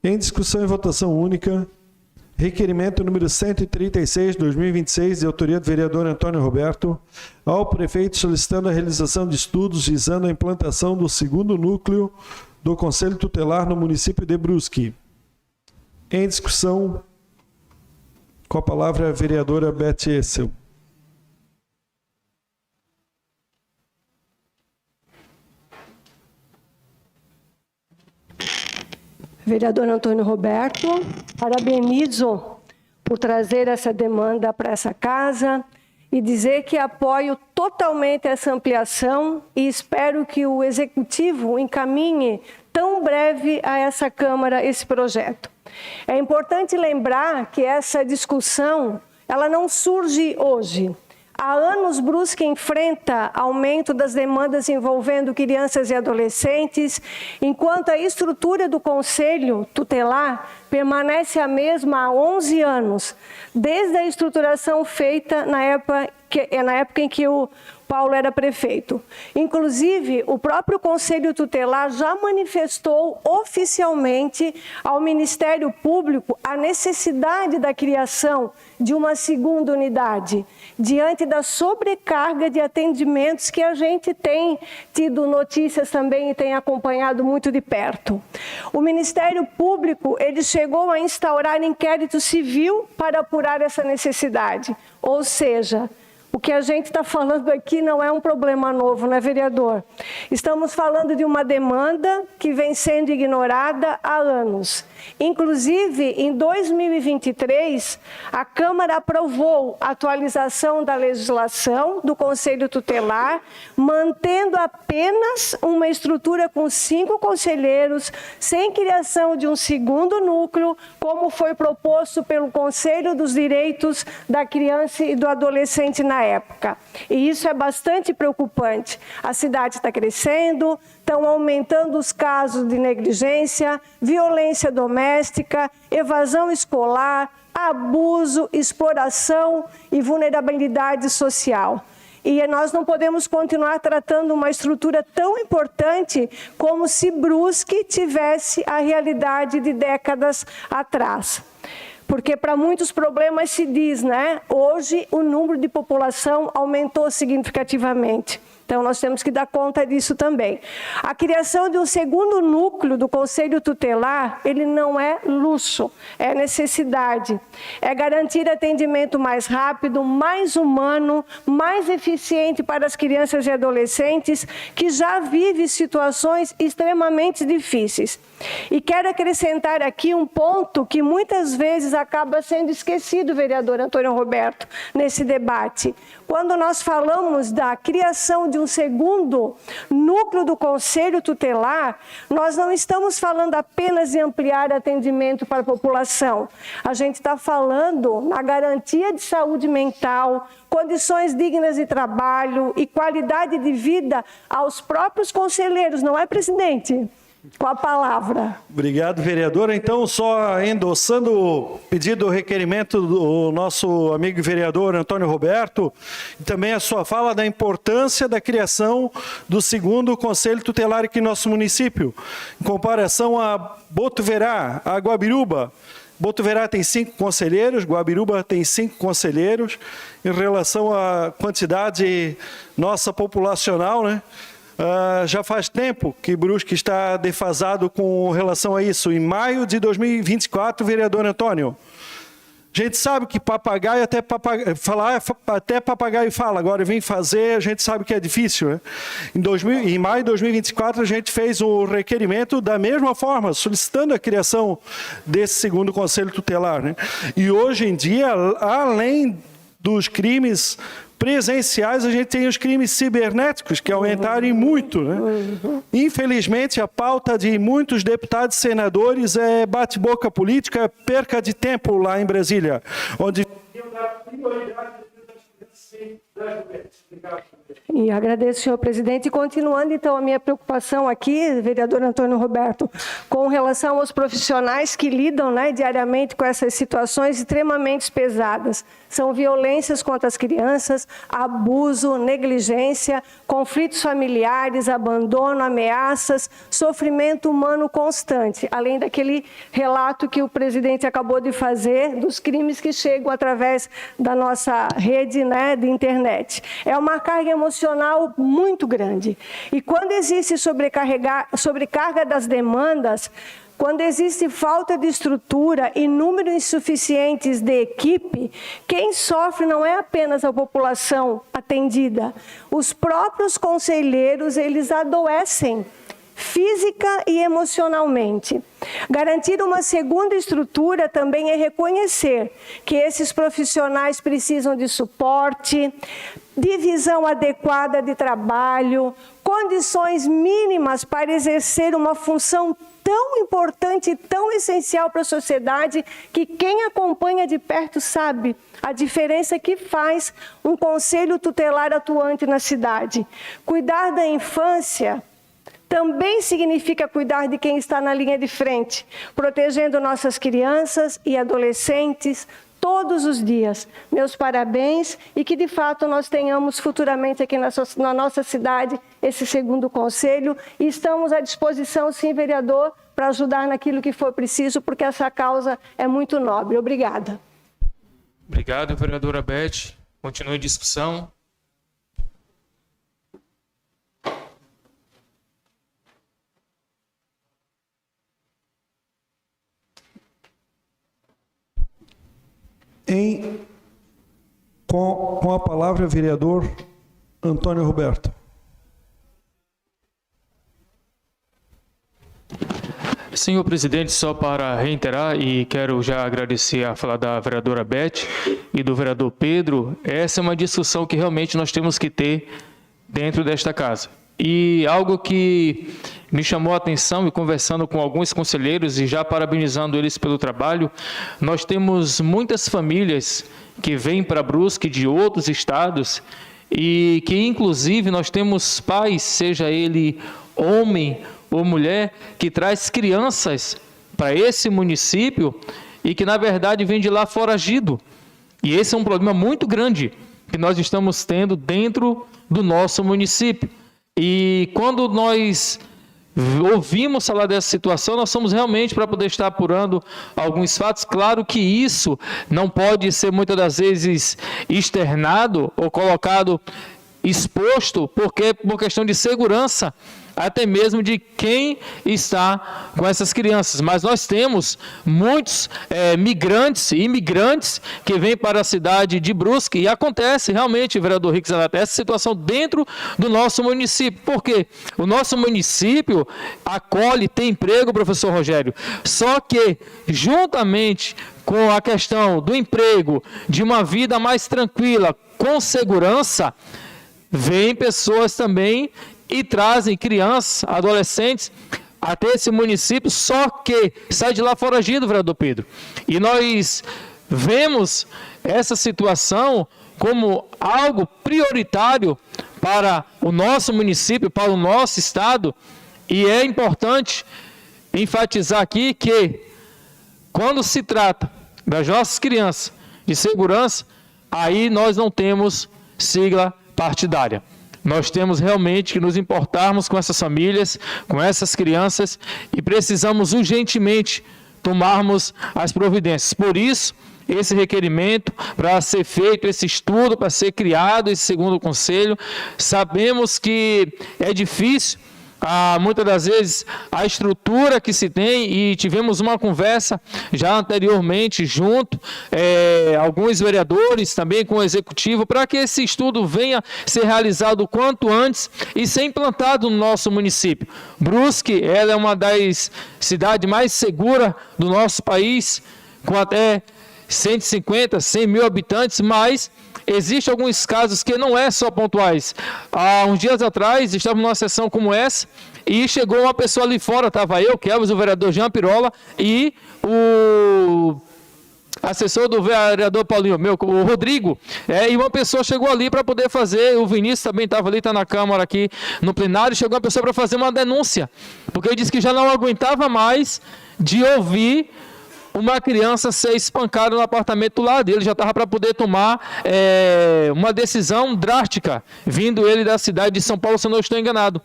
Em discussão e votação única, requerimento número 136, 2026, de autoria do vereador Antônio Roberto, ao prefeito solicitando a realização de estudos visando a implantação do segundo núcleo do Conselho Tutelar no município de Brusque. Em discussão, com a palavra a vereadora Beth Essel. Vereador Antônio Roberto, parabenizo por trazer essa demanda para essa casa e dizer que apoio totalmente essa ampliação e espero que o Executivo encaminhe tão breve a essa Câmara esse projeto. É importante lembrar que essa discussão, ela não surge hoje. Há anos, Brusque enfrenta aumento das demandas envolvendo crianças e adolescentes, enquanto a estrutura do Conselho Tutelar permanece a mesma há 11 anos, desde a estruturação feita na época em que o Paulo era prefeito. Inclusive, o próprio Conselho Tutelar já manifestou oficialmente ao Ministério Público a necessidade da criação de uma segunda unidade, diante da sobrecarga de atendimentos que a gente tem tido notícias também e tem acompanhado muito de perto. O Ministério Público, ele chegou a instaurar inquérito civil para apurar essa necessidade, ou seja, o que a gente está falando aqui não é um problema novo, né, vereador? Estamos falando de uma demanda que vem sendo ignorada há anos. Inclusive, em 2023, a Câmara aprovou a atualização da legislação do Conselho Tutelar, mantendo apenas uma estrutura com 5 conselheiros, sem criação de um segundo núcleo, como foi proposto pelo Conselho dos Direitos da Criança e do Adolescente na época. E isso é bastante preocupante. A cidade está crescendo, estão aumentando os casos de negligência, violência doméstica, evasão escolar, abuso, exploração e vulnerabilidade social. E nós não podemos continuar tratando uma estrutura tão importante como se Brusque tivesse a realidade de décadas atrás. Porque para muitos problemas se diz, né? Hoje o número de população aumentou significativamente. Então, nós temos que dar conta disso também. A criação de um segundo núcleo do Conselho Tutelar, ele não é luxo, é necessidade. É garantir atendimento mais rápido, mais humano, mais eficiente para as crianças e adolescentes que já vivem situações extremamente difíceis. E quero acrescentar aqui um ponto que muitas vezes acaba sendo esquecido, vereador Antônio Roberto, nesse debate. Quando nós falamos da criação de um segundo núcleo do Conselho Tutelar, nós não estamos falando apenas de ampliar atendimento para a população. A gente está falando na garantia de saúde mental, condições dignas de trabalho e qualidade de vida aos próprios conselheiros, não é, presidente? Com a palavra. Obrigado, vereadora. Então, só endossando o pedido, o requerimento do nosso amigo vereador Antônio Roberto, e também a sua fala da importância da criação do segundo Conselho Tutelar aqui no nosso município, em comparação a Botuverá, a Guabiruba. Botuverá tem 5 conselheiros, Guabiruba tem 5 conselheiros. Em relação à quantidade nossa populacional, né? Já faz tempo que Brusque está defasado com relação a isso. Em maio de 2024, vereador Antônio, a gente sabe que papagaio até papagaio fala, agora vem fazer, a gente sabe que é difícil, né? Em maio de 2024, a gente fez um requerimento da mesma forma, solicitando a criação desse segundo Conselho Tutelar, né? E hoje em dia, além dos crimes presenciais, a gente tem os crimes cibernéticos, que aumentaram muito, né? Infelizmente, a pauta de muitos deputados e senadores é bate-boca política, é perca de tempo lá em Brasília, onde E agradeço, senhor presidente. E continuando, então, a minha preocupação aqui, vereador Antônio Roberto, com relação aos profissionais que lidam, né, diariamente com essas situações extremamente pesadas. São violências contra as crianças, abuso, negligência, conflitos familiares, abandono, ameaças, sofrimento humano constante, além daquele relato que o presidente acabou de fazer dos crimes que chegam através da nossa rede, né, de internet. É uma carga emocional muito grande. E quando existe sobrecarga das demandas, quando existe falta de estrutura e número insuficientes de equipe, quem sofre não é apenas a população atendida. Os próprios conselheiros, eles adoecem física e emocionalmente. Garantir uma segunda estrutura também é reconhecer que esses profissionais precisam de suporte, divisão adequada de trabalho, condições mínimas para exercer uma função tão importante e tão essencial para a sociedade que quem acompanha de perto sabe a diferença que faz um conselho tutelar atuante na cidade. Cuidar da infância também significa cuidar de quem está na linha de frente, protegendo nossas crianças e adolescentes todos os dias. Meus parabéns e que, de fato, nós tenhamos futuramente aqui na nossa cidade esse segundo conselho e estamos à disposição, sim, vereador, para ajudar naquilo que for preciso, porque essa causa é muito nobre. Obrigada. Obrigado, vereadora Beth. Continue a discussão. Com a palavra, vereador Antônio Roberto. Senhor presidente, só para reiterar, e quero já agradecer a fala da vereadora Beth e do vereador Pedro, essa é uma discussão que realmente nós temos que ter dentro desta casa. E algo que me chamou a atenção, e conversando com alguns conselheiros e já parabenizando eles pelo trabalho, nós temos muitas famílias que vêm para Brusque de outros estados e que, inclusive, nós temos pais, seja ele homem ou mulher, que traz crianças para esse município e que, na verdade, vem de lá foragido. E esse é um problema muito grande que nós estamos tendo dentro do nosso município. E quando nós ouvimos falar dessa situação, nós somos realmente para poder estar apurando alguns fatos. Claro que isso não pode ser muitas das vezes externado ou colocado exposto, porque por questão de segurança, até mesmo de quem está com essas crianças. Mas nós temos muitos migrantes e imigrantes que vêm para a cidade de Brusque e acontece realmente, vereador Rick Zanata, essa situação dentro do nosso município. Por quê? O nosso município acolhe, tem emprego, professor Rogério, só que juntamente com a questão do emprego, de uma vida mais tranquila, com segurança, vêm pessoas também e trazem crianças, adolescentes até esse município, só que sai de lá foragido, vereador Pedro. E nós vemos essa situação como algo prioritário para o nosso município, para o nosso estado, e é importante enfatizar aqui que quando se trata das nossas crianças, de segurança, aí nós não temos sigla partidária. Nós temos realmente que nos importarmos com essas famílias, com essas crianças e precisamos urgentemente tomarmos as providências. Por isso, esse requerimento, para ser feito esse estudo, para ser criado esse segundo conselho, sabemos que é difícil, muitas das vezes, a estrutura que se tem, e tivemos uma conversa já anteriormente junto, alguns vereadores também com o executivo, para que esse estudo venha ser realizado o quanto antes e ser implantado no nosso município. Brusque, ela é uma das cidades mais seguras do nosso país, com até 150, 100 mil habitantes, mas existem alguns casos que não é só pontuais. Há uns dias atrás, estávamos numa sessão como essa, e chegou uma pessoa ali fora, estava eu, Kelvis, o vereador Jean Pirola, e o assessor do vereador Paulinho, o Rodrigo, e uma pessoa chegou ali para poder fazer, o Vinícius também estava ali, está na Câmara aqui no plenário, chegou uma pessoa para fazer uma denúncia, porque ele disse que já não aguentava mais de ouvir uma criança ser espancada no apartamento do lado dele, já estava para poder tomar uma decisão drástica, vindo ele da cidade de São Paulo, se eu não estou enganado.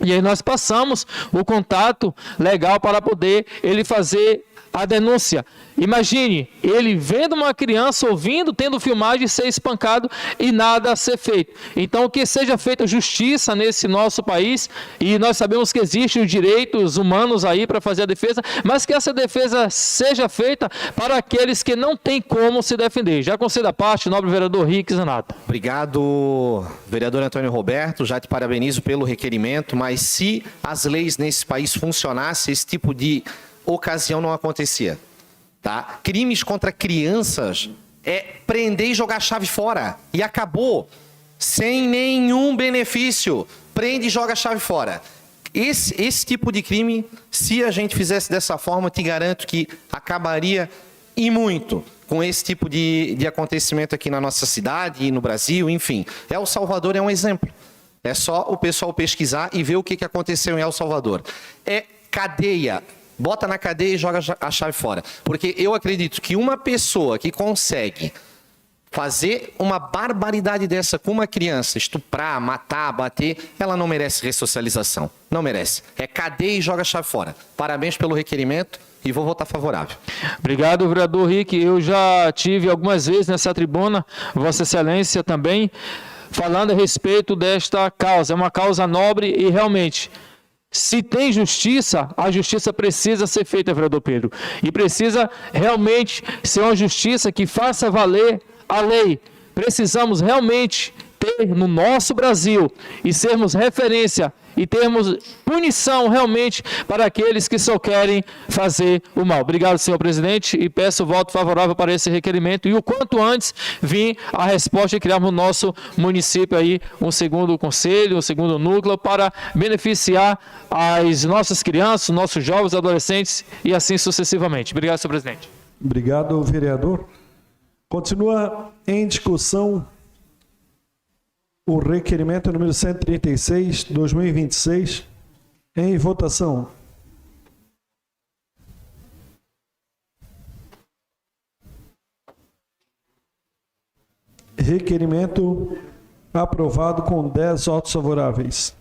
E aí nós passamos o contato legal para poder ele fazer a denúncia. Imagine, ele vendo uma criança, ouvindo, tendo filmagem, ser espancado e nada a ser feito. Então, que seja feita justiça nesse nosso país, e nós sabemos que existem os direitos humanos aí para fazer a defesa, mas que essa defesa seja feita para aqueles que não têm como se defender. Já concedo a parte, nobre vereador Rick Zanata. Obrigado, vereador Antônio Roberto, já te parabenizo pelo requerimento, mas se as leis nesse país funcionassem, esse tipo de ocasião não acontecia. Tá? Crimes contra crianças é prender e jogar a chave fora. E acabou. Sem nenhum benefício. Prende e joga a chave fora. Esse tipo de crime, se a gente fizesse dessa forma, te garanto que acabaria e muito com esse tipo de acontecimento aqui na nossa cidade e no Brasil, enfim. El Salvador é um exemplo. É só o pessoal pesquisar e ver o que aconteceu em El Salvador. É cadeia. Bota na cadeia e joga a chave fora. Porque eu acredito que uma pessoa que consegue fazer uma barbaridade dessa com uma criança, estuprar, matar, bater, ela não merece ressocialização. Não merece. É cadeia e joga a chave fora. Parabéns pelo requerimento e vou votar favorável. Obrigado, vereador Rick. Eu já tive algumas vezes nessa tribuna, Vossa Excelência também, falando a respeito desta causa. É uma causa nobre e realmente... Se tem justiça, a justiça precisa ser feita, vereador Pedro. E precisa realmente ser uma justiça que faça valer a lei. Precisamos realmente ter no nosso Brasil e sermos referência e termos punição realmente para aqueles que só querem fazer o mal. Obrigado, senhor presidente, e peço o voto favorável para esse requerimento e o quanto antes vir a resposta e criarmos no nosso município aí um segundo conselho, um segundo núcleo para beneficiar as nossas crianças, nossos jovens, adolescentes e assim sucessivamente. Obrigado, senhor presidente. Obrigado, vereador. Continua em discussão o requerimento número 136, 2026, em votação. Requerimento aprovado com 10 votos favoráveis.